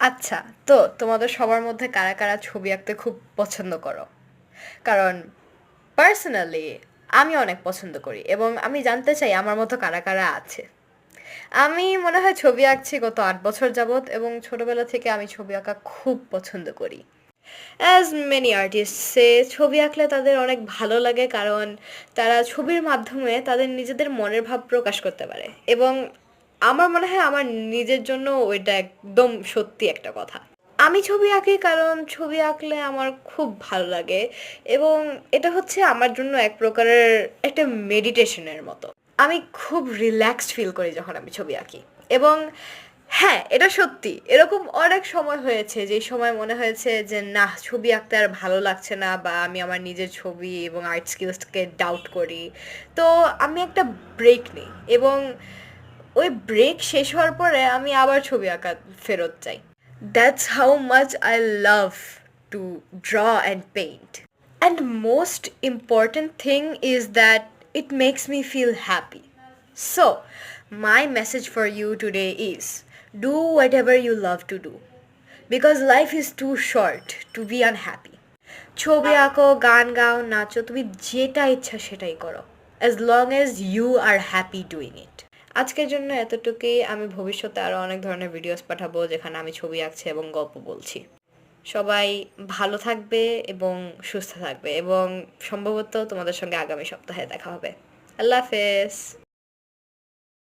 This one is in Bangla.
আচ্ছা, তো তোমাদের সবার মধ্যে কারা, কারা ছবি আঁকতে খুব পছন্দ করো? কারণ পার্সোনালি আমি অনেক পছন্দ করি এবং আমি জানতে চাই আমার মতো কারা, কারা আছে। আমি মনে হয় ছবি আঁকছি গত ৮ বছর যাবৎ এবং ছোটবেলা থেকে আমি ছবি আঁকা খুব পছন্দ করি। অ্যাজ মেনি আর্টিস্ট সে ছবি আঁকলে তাদের অনেক ভালো লাগে কারণ তারা ছবির মাধ্যমে তাদের নিজেদের মনের ভাব প্রকাশ করতে পারে এবং আমার মনে হয় আমার নিজের জন্য ওইটা একদম সত্যি একটা কথা। আমি ছবি আঁকি কারণ ছবি আঁকলে আমার খুব ভালো লাগে এবং এটা হচ্ছে আমার জন্য এক প্রকারের একটা মেডিটেশনের মতো। আমি খুব রিল্যাক্সড ফিল করি যখন আমি ছবি আঁকি এবং হ্যাঁ, এটা সত্যি। এরকম অনেক সময় হয়েছে যেই সময় মনে হয়েছে যে নাহ, ছবি আঁকতে আর ভালো লাগছে না বা আমি আমার নিজের ছবি এবং আর্ট স্কিলসকে ডাউট করি। তো আমি একটা ব্রেক নিই এবং ওই ব্রেক শেষ হওয়ার পরে আমি আবার ছবি আঁকা ফেরত যাই। That's how much I love to draw and paint. And most important thing is that it makes me feel happy. So, my message for you today is do whatever you love to do because life is too short to be unhappy. ছবি আঁকো, গান গাও, নাচো, তুমি যেটা ইচ্ছা সেটাই করো as long as you are happy doing it. আজকের জন্য এতটুকুই। আমি ভবিষ্যতে আরও অনেক ধরনের ভিডিওস পাঠাবো যেখানে আমি ছবি আঁকছি এবং গল্প বলছি। সবাই ভালো থাকবে এবং সুস্থ থাকবে এবং সম্ভবত তোমাদের সঙ্গে আগামী সপ্তাহে দেখা হবে। আল্লাহ হাফেজ।